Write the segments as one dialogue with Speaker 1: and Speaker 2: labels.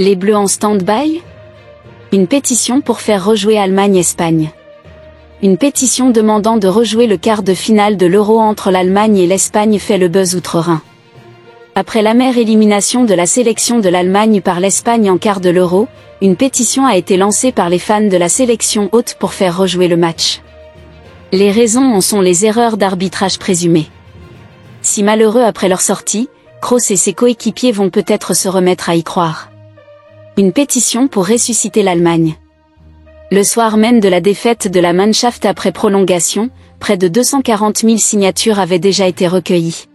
Speaker 1: Les Bleus en stand-by? Une pétition pour faire rejouer Allemagne-Espagne. Une pétition demandant de rejouer le quart de finale de l'Euro entre l'Allemagne et l'Espagne fait le buzz outre-Rhin. Après l'amère élimination de la sélection de l'Allemagne par l'Espagne en quart de l'Euro, une pétition a été lancée par les fans de la sélection hôte pour faire rejouer le match. Les raisons en sont les erreurs d'arbitrage présumées. Si malheureux après leur sortie, Kroos et ses coéquipiers vont peut-être se remettre à y croire. Une pétition pour ressusciter l'Allemagne. Le soir même de la défaite de la Mannschaft après prolongation, près de 240 000 signatures avaient déjà été recueillies.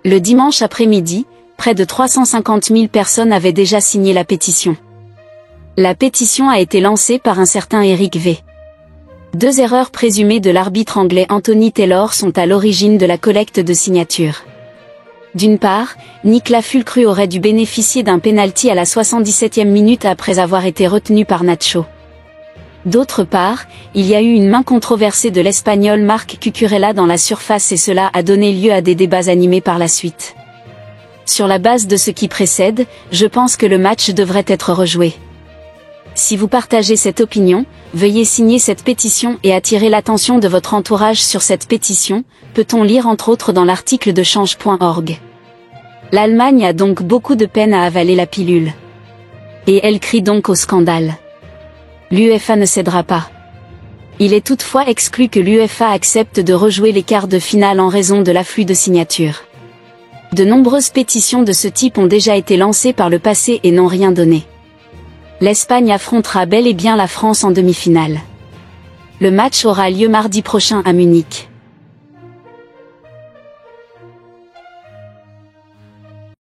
Speaker 1: Le dimanche après-midi, près de 350 000 personnes avaient déjà signé la pétition. La pétition a été lancée par un certain Eric V. 2 erreurs présumées de l'arbitre anglais Anthony Taylor sont à l'origine de la collecte de signatures. D'une part, Niklas Füllkrug aurait dû bénéficier d'un pénalty à la 77e minute après avoir été retenu par Nacho. D'autre part, il y a eu une main controversée de l'Espagnol Marc Cucurella dans la surface et cela a donné lieu à des débats animés par la suite. Sur la base de ce qui précède, je pense que le match devrait être rejoué. Si vous partagez cette opinion, veuillez signer cette pétition et attirer l'attention de votre entourage sur cette pétition, peut-on lire entre autres dans l'article de change.org. L'Allemagne a donc beaucoup de peine à avaler la pilule. Et elle crie donc au scandale. L'UEFA ne cédera pas. Il est toutefois exclu que l'UEFA accepte de rejouer les quarts de finale en raison de l'afflux de signatures. De nombreuses pétitions de ce type ont déjà été lancées par le passé et n'ont rien donné. L'Espagne affrontera bel et bien la France en demi-finale. Le match aura lieu mardi prochain à Munich.